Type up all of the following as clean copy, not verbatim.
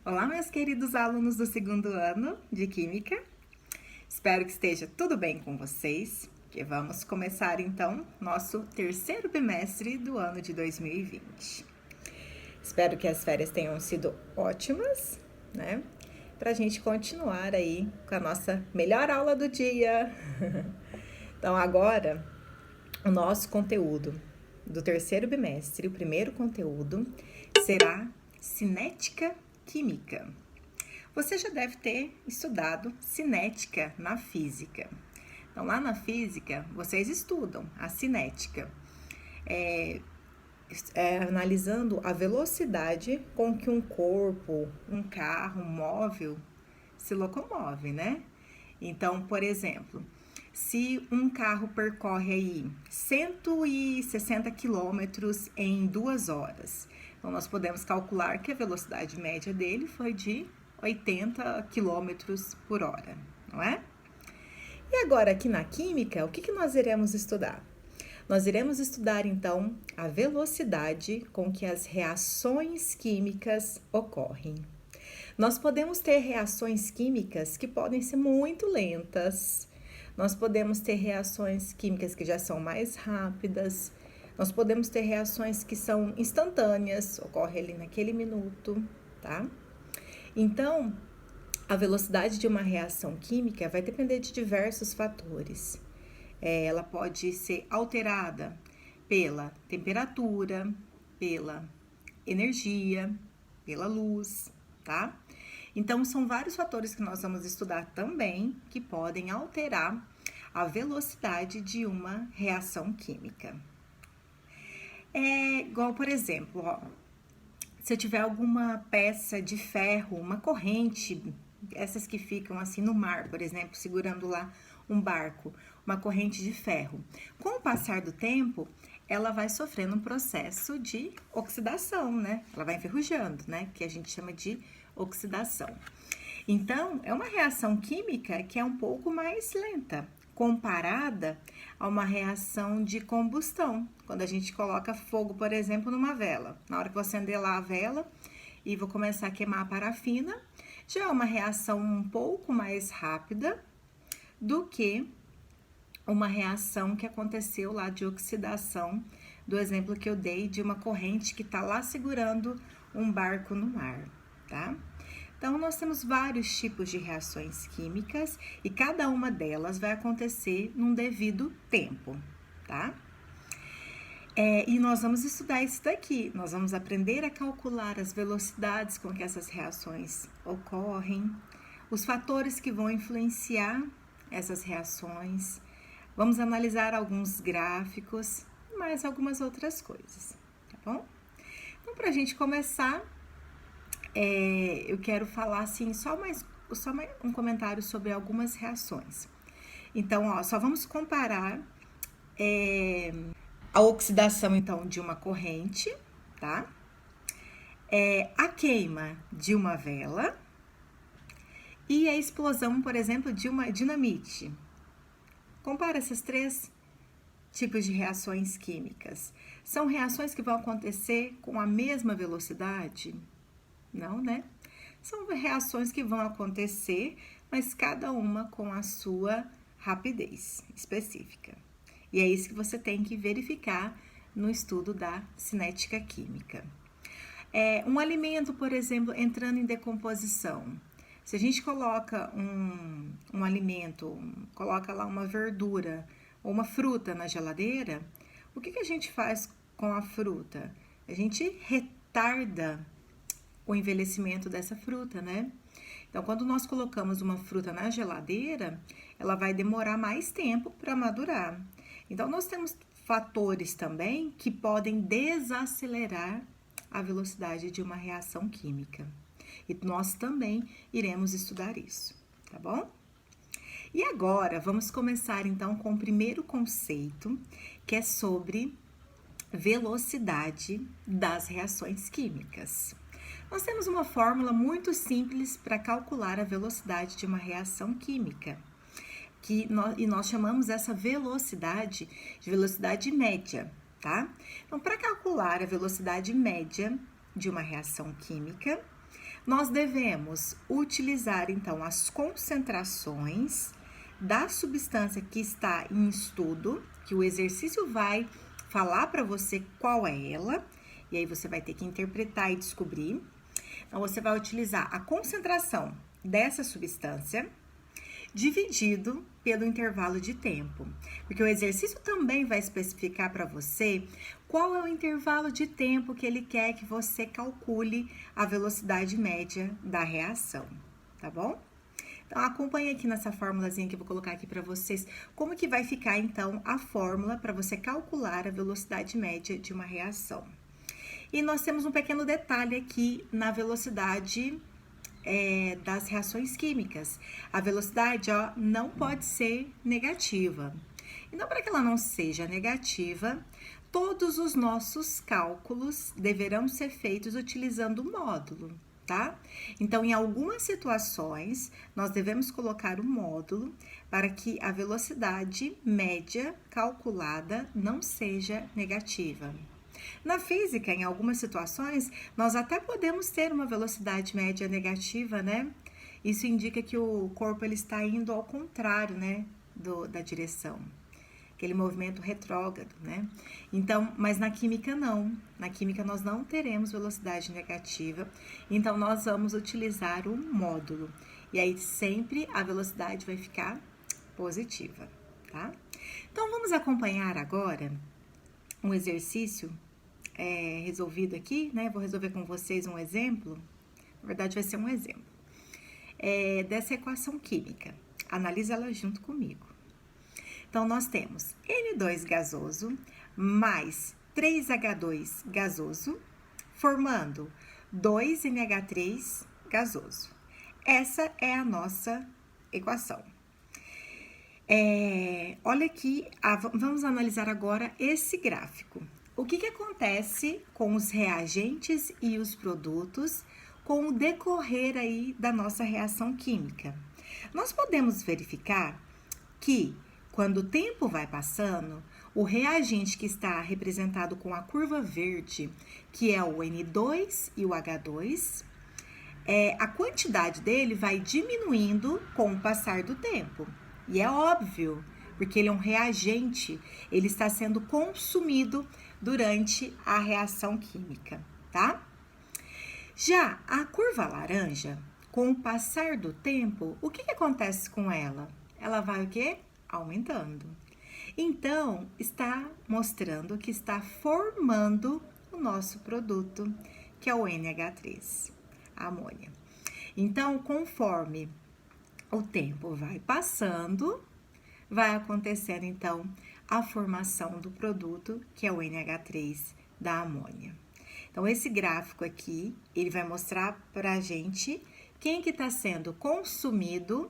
Olá, meus queridos alunos do segundo ano de Química. Espero que esteja tudo bem com vocês, que vamos começar então nosso terceiro bimestre do ano de 2020. Espero que as férias tenham sido ótimas, né? Pra gente continuar aí com a nossa melhor aula do dia. Então agora, o nosso conteúdo do terceiro bimestre, o primeiro conteúdo, será cinética química. Você já deve ter estudado cinética na física. Então, lá na física, vocês estudam a cinética, analisando a velocidade com que um corpo, um carro, um móvel se locomove, né? Então, por exemplo, se um carro percorre aí 160 quilômetros em 2 horas, então nós podemos calcular que a velocidade média dele foi de 80 quilômetros por hora, não é? E agora, aqui na química, o que nós iremos estudar? Nós iremos estudar, então, a velocidade com que as reações químicas ocorrem. Nós podemos ter reações químicas que podem ser muito lentas, nós podemos ter reações químicas que já são mais rápidas, nós podemos ter reações que são instantâneas, ocorre ali naquele minuto, tá? Então, a velocidade de uma reação química vai depender de diversos fatores. Ela pode ser alterada pela temperatura, pela energia, pela luz, tá? Então, são vários fatores que nós vamos estudar também que podem alterar a velocidade de uma reação química. Igual, por exemplo, se eu tiver alguma peça de ferro, uma corrente, essas que ficam assim no mar, por exemplo, segurando lá um barco, uma corrente de ferro. Com o passar do tempo, ela vai sofrendo um processo de oxidação, né? Ela vai enferrujando, né? Que a gente chama de oxidação. Então, é uma reação química que é um pouco mais lenta, comparada a uma reação de combustão. Quando a gente coloca fogo, por exemplo, numa vela. Na hora que você acender lá a vela e vou começar a queimar a parafina, já é uma reação um pouco mais rápida do que uma reação que aconteceu lá de oxidação, do exemplo que eu dei de uma corrente que está lá segurando um barco no mar, tá? Então, nós temos vários tipos de reações químicas e cada uma delas vai acontecer num devido tempo, tá? E nós vamos estudar isso daqui. Nós vamos aprender a calcular as velocidades com que essas reações ocorrem, os fatores que vão influenciar essas reações. Vamos analisar alguns gráficos e mais algumas outras coisas, tá bom? Então, para a gente começar, eu quero falar assim, só mais um comentário sobre algumas reações. Então, só vamos comparar a oxidação, então, de uma corrente, tá? A queima de uma vela e a explosão, por exemplo, de uma dinamite. Compara esses três tipos de reações químicas. São reações que vão acontecer com a mesma velocidade? Não, né? São reações que vão acontecer, mas cada uma com a sua rapidez específica. E é isso que você tem que verificar no estudo da cinética química. Um alimento, por exemplo, entrando em decomposição. Se a gente coloca um alimento, coloca lá uma verdura ou uma fruta na geladeira, o que a gente faz com a fruta? A gente retarda o envelhecimento dessa fruta, né? Então, quando nós colocamos uma fruta na geladeira, ela vai demorar mais tempo para madurar. Então, nós temos fatores também que podem desacelerar a velocidade de uma reação química. E nós também iremos estudar isso, tá bom? E agora, vamos começar então com o primeiro conceito, que é sobre velocidade das reações químicas. Nós temos uma fórmula muito simples para calcular a velocidade de uma reação química, e nós chamamos essa velocidade de velocidade média, tá? Então, para calcular a velocidade média de uma reação química, nós devemos utilizar, então, as concentrações da substância que está em estudo, que o exercício vai falar para você qual é ela, e aí você vai ter que interpretar e descobrir. Então, você vai utilizar a concentração dessa substância dividido pelo intervalo de tempo, porque o exercício também vai especificar para você qual é o intervalo de tempo que ele quer que você calcule a velocidade média da reação, tá bom? Então, acompanhe aqui nessa formulazinha que eu vou colocar aqui para vocês, como que vai ficar, então, a fórmula para você calcular a velocidade média de uma reação. E nós temos um pequeno detalhe aqui na velocidade das reações químicas. A velocidade, ó, não pode ser negativa. Então, para que ela não seja negativa, todos os nossos cálculos deverão ser feitos utilizando o módulo, tá? Então, em algumas situações, nós devemos colocar o módulo para que a velocidade média calculada não seja negativa. Na física, em algumas situações, nós até podemos ter uma velocidade média negativa, né? Isso indica que o corpo ele está indo ao contrário, né, da direção. Aquele movimento retrógrado, né? Então, mas na química não. Na química nós não teremos velocidade negativa, então nós vamos utilizar o módulo. E aí sempre a velocidade vai ficar positiva, tá? Então, vamos acompanhar agora um exercício resolvido aqui, né? Vou resolver com vocês um exemplo. Na verdade, vai ser um exemplo dessa equação química. Analisa ela junto comigo. Então, nós temos N2 gasoso mais 3H2 gasoso, formando 2NH3 gasoso. Essa é a nossa equação. Olha aqui, vamos analisar agora esse gráfico. O que acontece com os reagentes e os produtos com o decorrer aí da nossa reação química? Nós podemos verificar que, quando o tempo vai passando, o reagente que está representado com a curva verde, que é o N2 e o H2, a quantidade dele vai diminuindo com o passar do tempo. E é óbvio, porque ele é um reagente, ele está sendo consumido durante a reação química, tá? Já a curva laranja, com o passar do tempo, o que acontece com ela? Ela vai o quê? Aumentando. Então, está mostrando que está formando o nosso produto, que é o NH3, a amônia. Então, conforme o tempo vai passando, vai acontecendo, então, a formação do produto, que é o NH3 da amônia. Então, esse gráfico aqui, ele vai mostrar pra gente quem que está sendo consumido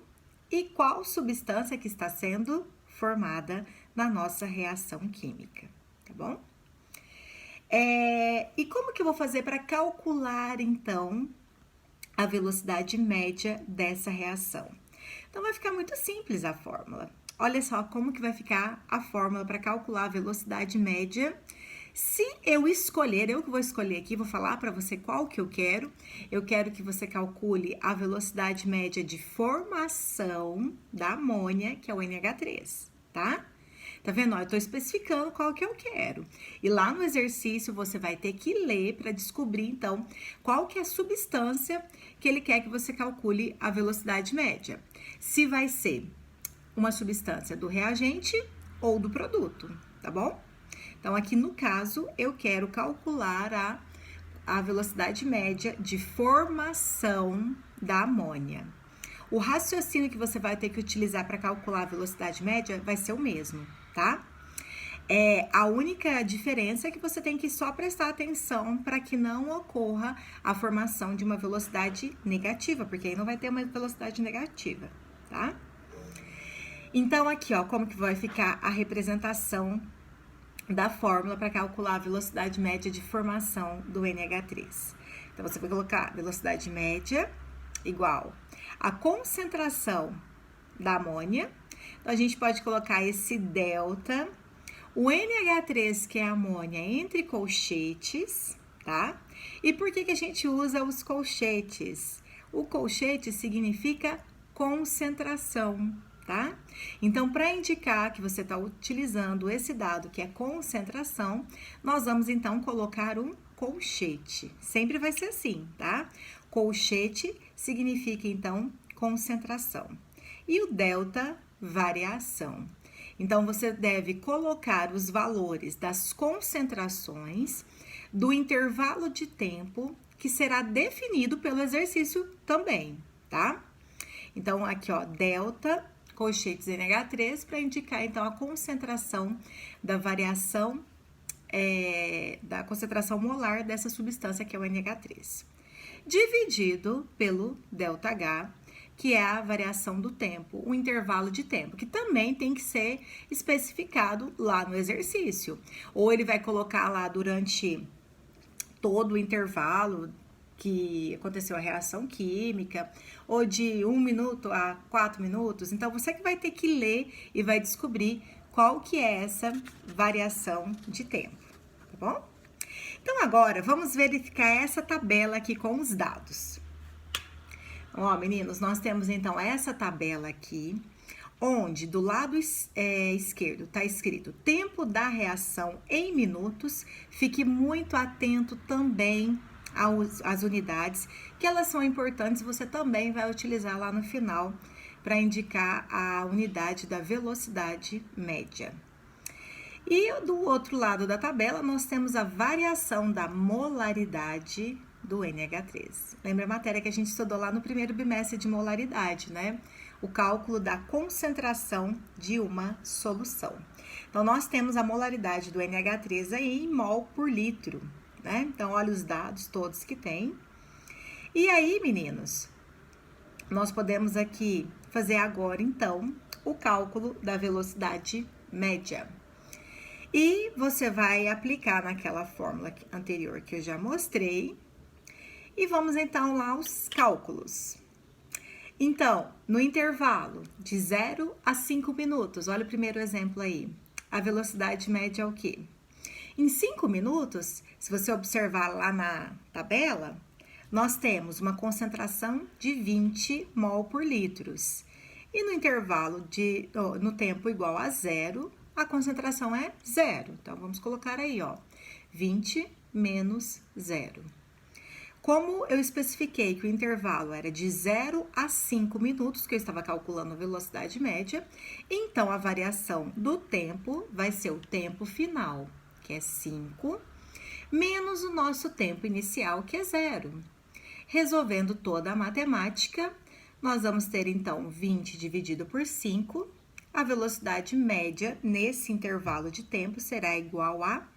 e qual substância que está sendo formada na nossa reação química, tá bom? E como que eu vou fazer para calcular, então, a velocidade média dessa reação? Então, vai ficar muito simples a fórmula. Olha só como que vai ficar a fórmula para calcular a velocidade média. Se eu escolher, eu que vou escolher aqui, vou falar para você qual que eu quero que você calcule a velocidade média de formação da amônia, que é o NH3, tá? Tá vendo? Eu tô especificando qual que eu quero. E lá no exercício, você vai ter que ler para descobrir, então, qual que é a substância que ele quer que você calcule a velocidade média. Se vai ser uma substância do reagente ou do produto, tá bom? Então, aqui no caso, eu quero calcular a velocidade média de formação da amônia. O raciocínio que você vai ter que utilizar para calcular a velocidade média vai ser o mesmo, tá? A única diferença é que você tem que só prestar atenção para que não ocorra a formação de uma velocidade negativa, porque aí não vai ter uma velocidade negativa, tá? Então, aqui, ó, como que vai ficar a representação da fórmula para calcular a velocidade média de formação do NH3. Então, você vai colocar velocidade média igual a concentração da amônia. Então, a gente pode colocar esse delta, o NH3, que é a amônia, entre colchetes, tá? E por que a gente usa os colchetes? O colchete significa concentração, tá? Então, para indicar que você está utilizando esse dado que é concentração, nós vamos então colocar um colchete. Sempre vai ser assim, tá? Colchete significa então concentração. E o delta, variação. Então, você deve colocar os valores das concentrações do intervalo de tempo que será definido pelo exercício também, tá? Então, aqui, ó, delta, colchetes NH3, para indicar, então, a concentração da variação, da concentração molar dessa substância que é o NH3. Dividido pelo ΔH, que é a variação do tempo, o intervalo de tempo, que também tem que ser especificado lá no exercício. Ou ele vai colocar lá durante todo o intervalo que aconteceu a reação química, ou de 1 minuto a 4 minutos. Então, você que vai ter que ler e vai descobrir qual que é essa variação de tempo, tá bom? Então, agora, vamos verificar essa tabela aqui com os dados. Ó, meninos, nós temos, então, essa tabela aqui, onde do lado esquerdo está escrito tempo da reação em minutos. Fique muito atento também às unidades, que elas são importantes, você também vai utilizar lá no final para indicar a unidade da velocidade média. E do outro lado da tabela, nós temos a variação da molaridade do NH3. Lembra a matéria que a gente estudou lá no primeiro bimestre de molaridade, né? O cálculo da concentração de uma solução. Então, nós temos a molaridade do NH3 aí em mol por litro, né? Então, olha os dados todos que tem. E aí, meninos, nós podemos aqui fazer agora, então, o cálculo da velocidade média. E você vai aplicar naquela fórmula anterior que eu já mostrei. E vamos, então, lá aos cálculos. Então, no intervalo de 0 a 5 minutos, olha o primeiro exemplo aí. A velocidade média é o quê? Em 5 minutos, se você observar lá na tabela, nós temos uma concentração de 20 mol por litros. E no intervalo no tempo igual a 0, a concentração é 0. Então, vamos colocar aí, ó, 20 menos 0. Como eu especifiquei que o intervalo era de 0 a 5 minutos, que eu estava calculando a velocidade média, então a variação do tempo vai ser o tempo final, que é 5, menos o nosso tempo inicial, que é 0. Resolvendo toda a matemática, nós vamos ter então 20 dividido por 5, a velocidade média nesse intervalo de tempo será igual a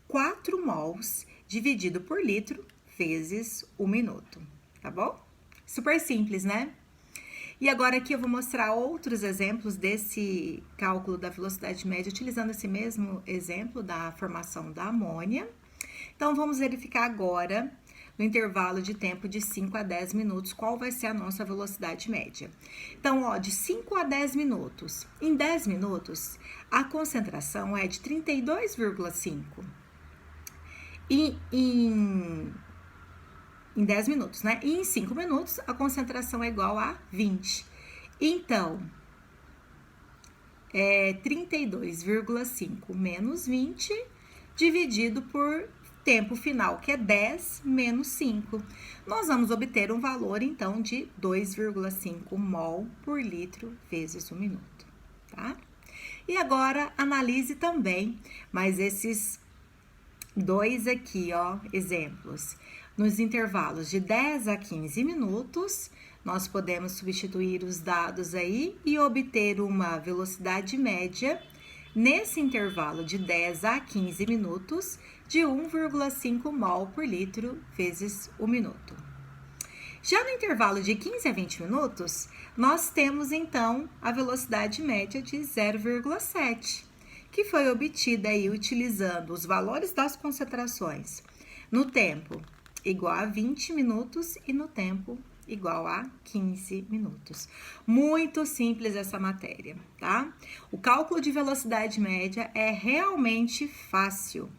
4 mols dividido por litro, vezes 1 minuto, tá bom? Super simples, né? E agora aqui eu vou mostrar outros exemplos desse cálculo da velocidade média, utilizando esse mesmo exemplo da formação da amônia. Então, vamos verificar agora, no intervalo de tempo de 5 a 10 minutos, qual vai ser a nossa velocidade média. Então, ó, de 5 a 10 minutos. Em 10 minutos, a concentração é de 32,5. Em 10 minutos, né? E em 5 minutos, a concentração é igual a 20. Então, é 32,5 menos 20, dividido por tempo final, que é 10 menos 5. Nós vamos obter um valor, então, de 2,5 mol por litro vezes 1 minuto, tá? E agora, analise também, mas esses dois aqui, ó, exemplos. Nos intervalos de 10 a 15 minutos, nós podemos substituir os dados aí e obter uma velocidade média nesse intervalo de 10 a 15 minutos de 1,5 mol por litro vezes 1 minuto. Já no intervalo de 15 a 20 minutos, nós temos então a velocidade média de 0,7, que foi obtida aí utilizando os valores das concentrações no tempo igual a 20 minutos e no tempo igual a 15 minutos. Muito simples essa matéria, tá? O cálculo de velocidade média é realmente fácil.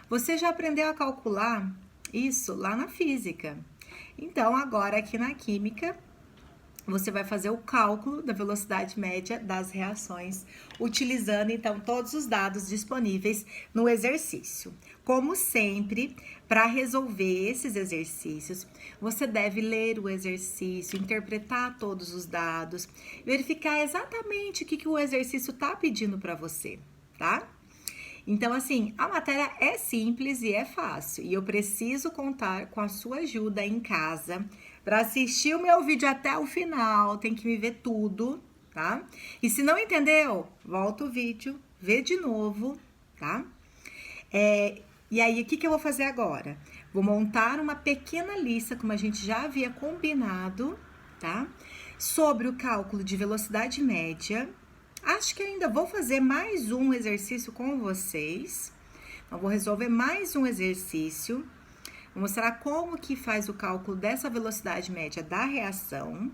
Você já aprendeu a calcular Isso lá na física. Então, agora aqui na química, você vai fazer o cálculo da velocidade média das reações, utilizando então todos os dados disponíveis no exercício. Como sempre, para resolver esses exercícios, você deve ler o exercício, interpretar todos os dados, verificar exatamente o que o exercício está pedindo para você, tá? Então, assim, a matéria é simples e é fácil. E eu preciso contar com a sua ajuda em casa para assistir o meu vídeo até o final. Tem que me ver tudo, tá? E se não entendeu, volta o vídeo, vê de novo, tá? E aí, o que eu vou fazer agora? Vou montar uma pequena lista, como a gente já havia combinado, tá? Sobre o cálculo de velocidade média. Acho que ainda vou fazer mais um exercício com vocês. Então, vou resolver mais um exercício. Vou mostrar como que faz o cálculo dessa velocidade média da reação.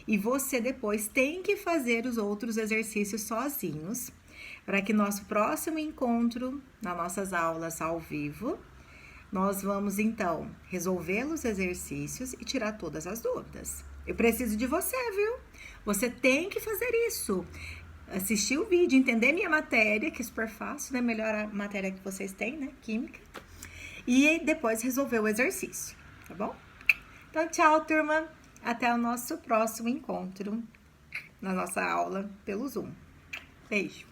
E você depois tem que fazer os outros exercícios sozinhos, para que nosso próximo encontro, nas nossas aulas ao vivo, nós vamos então resolver os exercícios e tirar todas as dúvidas. Eu preciso de você, viu? Você tem que fazer isso. Assistir o vídeo, entender minha matéria, que é super fácil, né? Melhor a matéria que vocês têm, né? Química. E depois resolver o exercício, tá bom? Então, tchau, turma. Até o nosso próximo encontro na nossa aula pelo Zoom. Beijo.